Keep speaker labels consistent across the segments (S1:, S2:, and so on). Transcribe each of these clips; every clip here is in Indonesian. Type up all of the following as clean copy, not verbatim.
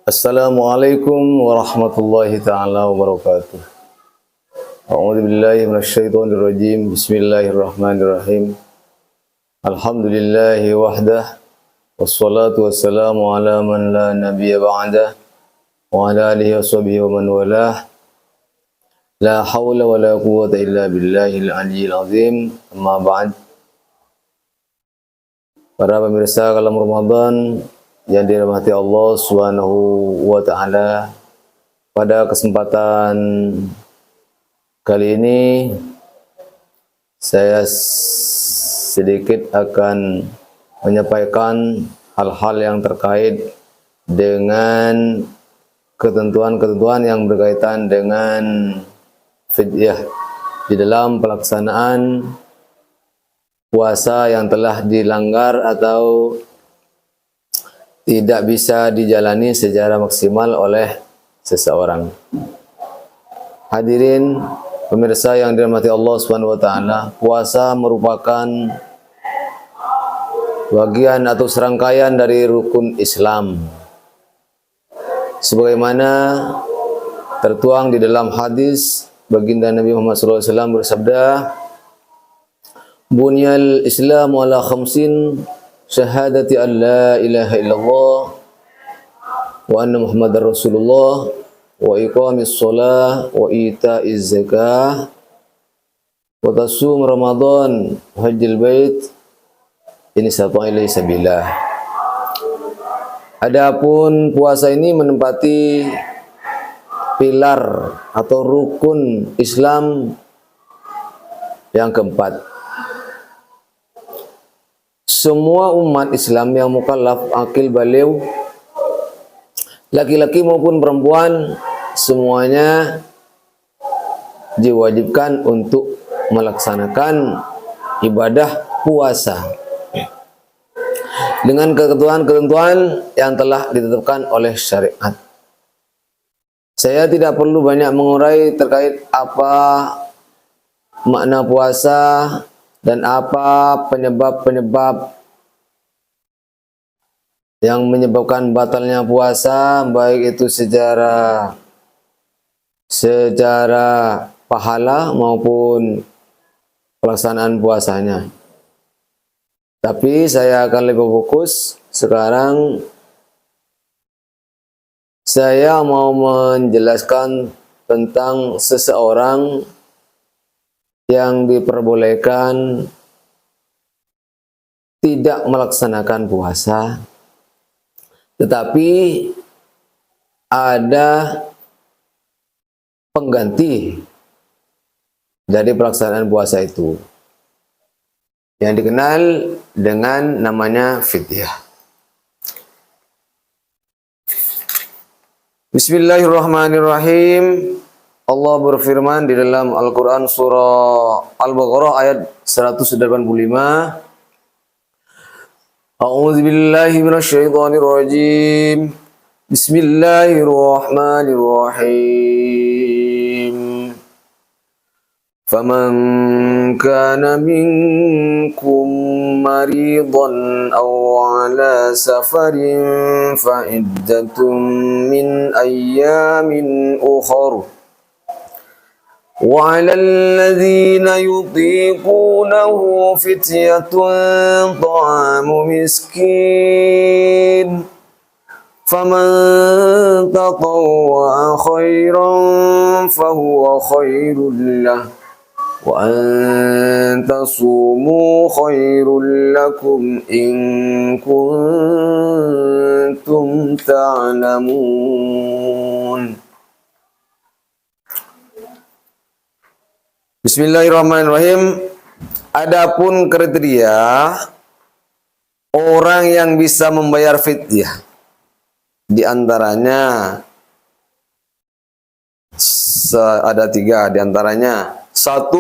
S1: Assalamualaikum warahmatullahi taala wabarakatuh. A'udzu billahi minasyaitonir rajim. Bismillahirrahmanirrahim. Alhamdulillahi wahdah wassalatu wassalamu ala man la nabiyya ba'dah wa ala alihi washabihi wa man walah. La haula wa la quwwata illa billahil aliyyil azim. Amma ba'd. Para pemirsa Kalam Ramadan yang dirahmati Allah Subhanahu wa taala, pada kesempatan kali ini saya sedikit akan menyampaikan hal-hal yang terkait dengan ketentuan-ketentuan yang berkaitan dengan fidyah di dalam pelaksanaan puasa yang telah dilanggar atau tidak bisa dijalani secara maksimal oleh seseorang. Hadirin pemirsa yang dirahmati Allah Subhanahu wa taala, puasa merupakan bagian atau serangkaian dari rukun Islam. Sebagaimana tertuang di dalam hadis baginda Nabi Muhammad SAW bersabda, "Bunyal Islamu ala khamsin, syahadati an la ilaha illallah wa anna Muhammadar Rasulullah wa iqamis shalah wa ita'iz zakah wa tasum Ramadan wa hajjil bait in istata'a ilaihi sabila." Adapun puasa ini menempati pilar atau rukun Islam yang keempat. Semua umat Islam yang mukallaf, akil baligh, laki-laki maupun perempuan, semuanya diwajibkan untuk melaksanakan ibadah puasa dengan ketentuan-ketentuan yang telah ditetapkan oleh syariat. Saya tidak perlu banyak mengurai terkait apa makna puasa dan apa penyebab-penyebab yang menyebabkan batalnya puasa, baik itu secara pahala maupun pelaksanaan puasanya. Tapi saya akan lebih fokus sekarang. Saya mau menjelaskan tentang seseorang yang diperbolehkan tidak melaksanakan puasa, tetapi ada pengganti dari pelaksanaan puasa itu yang dikenal dengan namanya fidyah. Bismillahirrahmanirrahim. Allah berfirman di dalam Al-Quran surah Al-Baqarah ayat 185. A'udzu billahi minasyaitonir rajim. Bismillahirrahmanirrahim. Faman kana minkum maridan aw ala safarin fa iddatun min ayyamin ukhra. وعلى الذين يطيقونه فدية طعام مسكين فمن تطوع خيرا فهو خير له وأن تصوموا خير لكم إن كنتم تعلمون. Bismillahirrahmanirrahim. Adapun kriteria orang yang bisa membayar fidyah, di antaranya ada 3, di antaranya 1,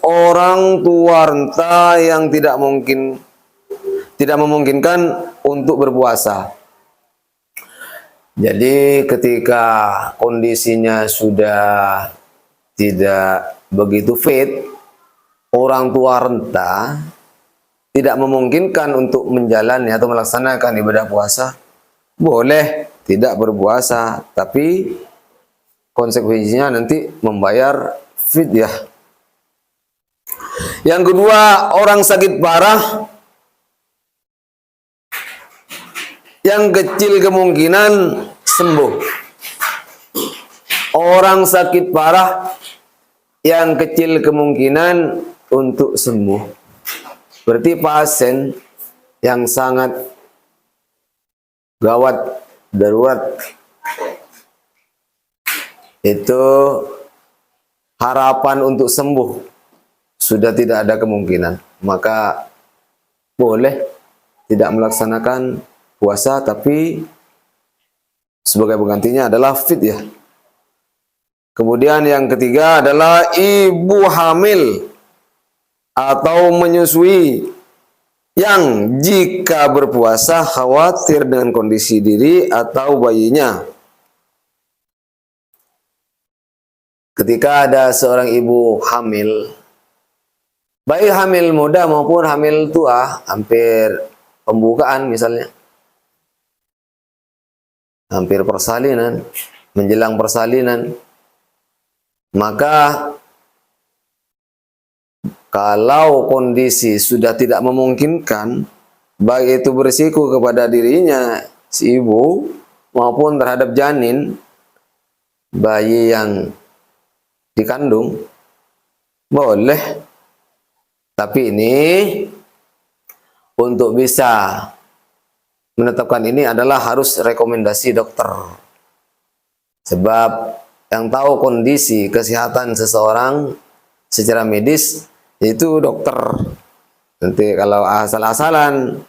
S1: orang tua renta yang tidak memungkinkan untuk berpuasa. Jadi ketika kondisinya sudah tidak begitu fit, orang tua renta tidak memungkinkan untuk menjalani atau melaksanakan ibadah puasa, boleh tidak berpuasa, tapi konsekuensinya nanti membayar fidyah. Yang kedua, orang sakit parah yang kecil kemungkinan sembuh. Orang sakit parah yang kecil kemungkinan untuk sembuh. Berarti pasien yang sangat gawat, darurat, itu harapan untuk sembuh sudah tidak ada kemungkinan, maka boleh tidak melaksanakan puasa, tapi sebagai penggantinya adalah fidyah. Kemudian yang ketiga adalah ibu hamil atau menyusui yang jika berpuasa khawatir dengan kondisi diri atau bayinya. Ketika ada seorang ibu hamil, baik hamil muda maupun hamil tua, hampir pembukaan misalnya, hampir persalinan, menjelang persalinan, maka kalau kondisi sudah tidak memungkinkan, baik itu berisiko kepada dirinya si ibu maupun terhadap janin, bayi yang dikandung, boleh. Tapi ini untuk bisa menetapkan ini adalah harus rekomendasi dokter. Sebab yang tahu kondisi kesehatan seseorang secara medis itu dokter. Nanti kalau asal-asalan,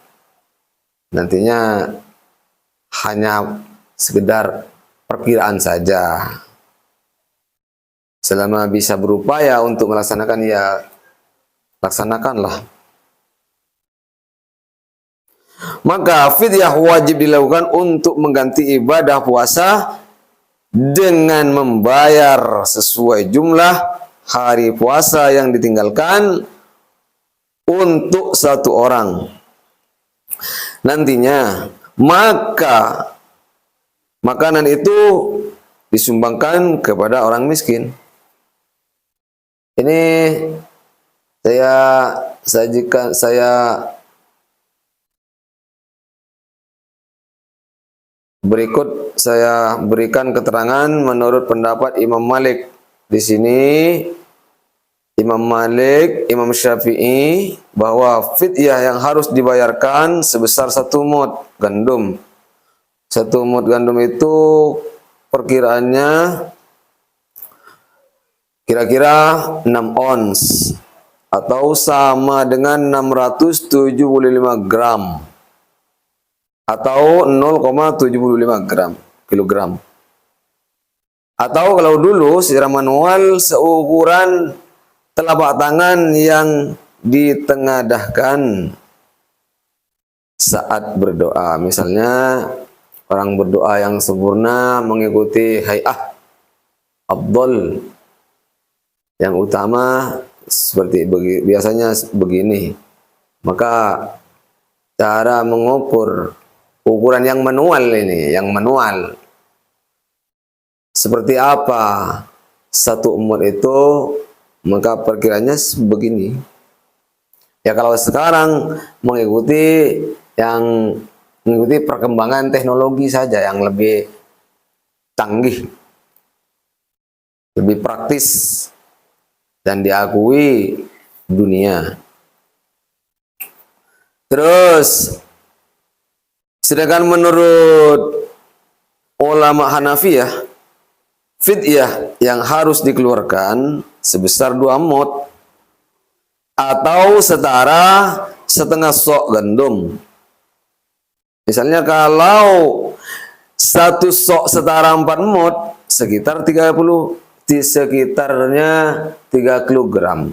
S1: nantinya hanya sekedar perkiraan saja. Selama bisa berupaya untuk melaksanakan, ya laksanakanlah. Maka fidyah wajib dilakukan untuk mengganti ibadah puasa dengan membayar sesuai jumlah hari puasa yang ditinggalkan untuk satu orang. Nantinya maka makanan itu disumbangkan kepada orang miskin. Ini berikut saya berikan keterangan menurut pendapat Imam Malik. Di sini Imam Malik, Imam Syafi'i, bahwa fidyah yang harus dibayarkan sebesar 1 mud gandum. 1 mud gandum itu perkiraannya kira-kira 6 ons atau sama dengan 675 gram atau 0,75 kilogram. Atau kalau dulu secara manual seukuran telapak tangan yang ditengadahkan saat berdoa. Misalnya orang berdoa yang sempurna mengikuti hay'ah afdal yang utama seperti biasanya begini. Maka cara mengukur ukuran yang manual ini, yang manual seperti apa 1 umur itu, maka perkiranya begini. Ya kalau sekarang mengikuti perkembangan teknologi saja yang lebih canggih, lebih praktis dan diakui dunia. Terus sedangkan menurut ulama Hanafiyah, fidyah yang harus dikeluarkan sebesar 2 mud atau setara setengah sok gandum. Misalnya kalau 1 sok setara 4 mud, sekitarnya 3 kilogram.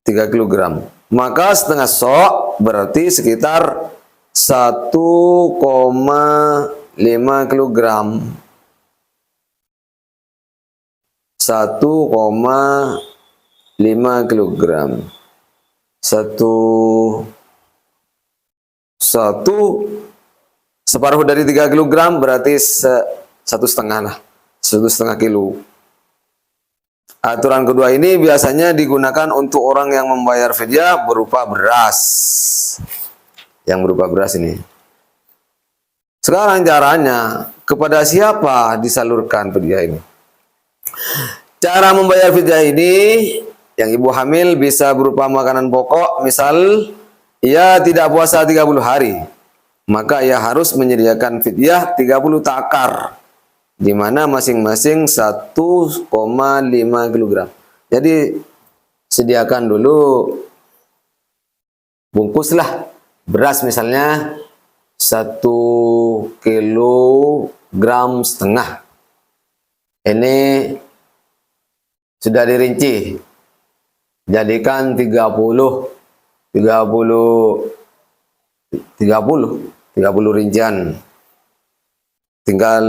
S1: 3 kilogram. Maka setengah sok berarti sekitar 1,5 kilogram. 1,5 kilogram.
S2: separuh dari 3 kilogram berarti 1,5 lah. 1,5 kilo. Aturan kedua ini biasanya digunakan untuk orang yang membayar fidyah berupa beras. Yang berupa beras ini. Sekarang caranya, kepada siapa disalurkan fidyah ini? Cara membayar fidyah ini, yang ibu hamil bisa berupa makanan pokok, misal ia tidak puasa 30 hari, maka ia harus menyediakan fidyah 30 takar, di mana masing-masing 1,5 kg. Jadi sediakan dulu, bungkuslah beras misalnya 1,5 kg. Ini sudah dirinci. Jadikan 30 rincian. Tinggal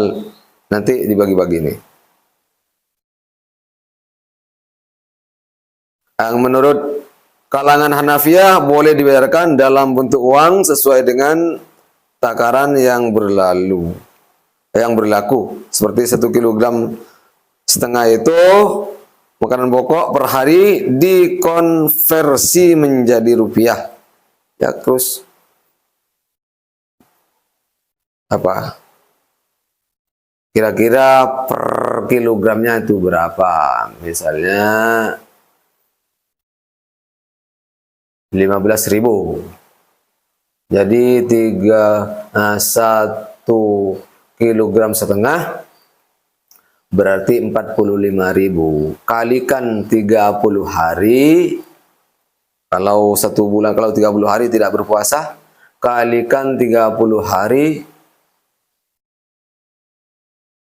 S2: nanti dibagi-bagi nih. Yang menurut kalangan Hanafiyah boleh dibayarkan dalam bentuk uang sesuai dengan takaran yang berlaku. Seperti 1,5 kg itu makanan pokok per hari dikonversi menjadi rupiah. Ya, terus apa? Kira-kira per kilogramnya itu berapa? Misalnya 15.000. Jadi 1,5 kilogram berarti 45.000. Kalikan 30 hari. Kalau 1 bulan, kalau 30 hari tidak berpuasa, kalikan 30 hari.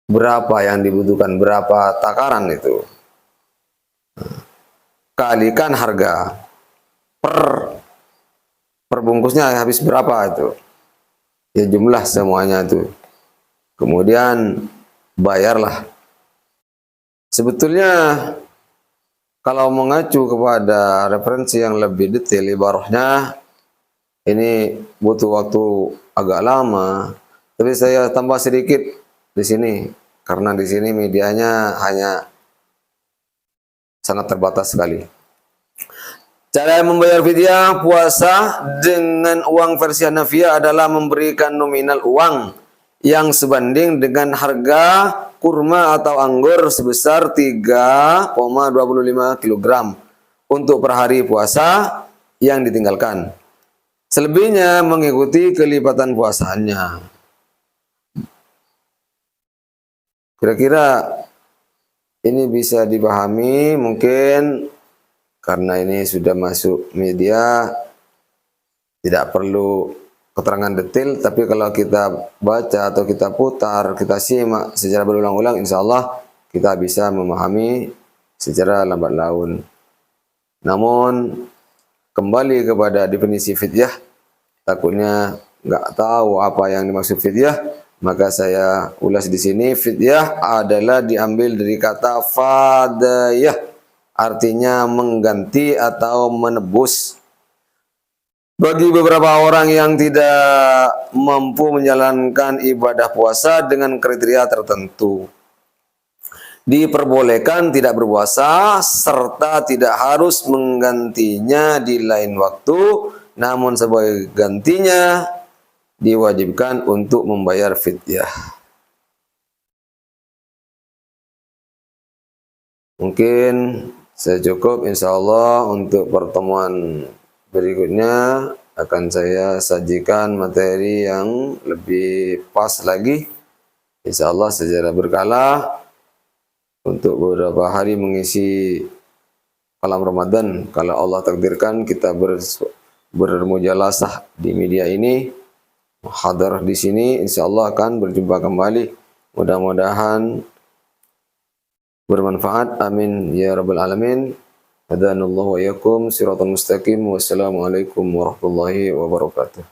S2: Berapa yang dibutuhkan? Berapa takaran itu? Kalikan harga. Per bungkusnya habis berapa itu? Ya jumlah semuanya itu. Kemudian bayarlah. Sebetulnya kalau mengacu kepada referensi yang lebih detail ibarahnya, ini butuh waktu agak lama. Tapi saya tambah sedikit di sini karena di sini medianya hanya sangat terbatas sekali. Cara membayar fidyah puasa dengan uang versi Hanafiyah adalah memberikan nominal uang yang sebanding dengan harga kurma atau anggur sebesar 3,25 kg untuk per hari puasa yang ditinggalkan. Selebihnya mengikuti kelipatan puasanya. Kira-kira ini bisa dipahami mungkin. Karena ini sudah masuk media, tidak perlu keterangan detail, tapi kalau kita baca atau kita putar, kita simak secara berulang-ulang, insya Allah kita bisa memahami secara lambat laun. Namun, kembali kepada definisi fidyah, takutnya nggak tahu apa yang dimaksud fidyah, maka saya ulas di sini. Fidyah adalah diambil dari kata fadayah, artinya mengganti atau menebus. Bagi beberapa orang yang tidak mampu menjalankan ibadah puasa dengan kriteria tertentu, diperbolehkan tidak berpuasa serta tidak harus menggantinya di lain waktu, namun sebagai gantinya diwajibkan untuk membayar fidyah. Mungkin saya cukup, insya Allah untuk pertemuan berikutnya akan saya sajikan materi yang lebih pas lagi. Insya Allah secara berkala untuk beberapa hari mengisi malam Ramadan. Kalau Allah takdirkan kita bermujalasah di media ini, hadir di sini, insya Allah akan berjumpa kembali. Mudah-mudahan bermanfaat. Amin ya rabbal alamin. Hadanallahu wa iyyakum siratal mustaqim. Wassalamualaikum warahmatullahi wabarakatuh.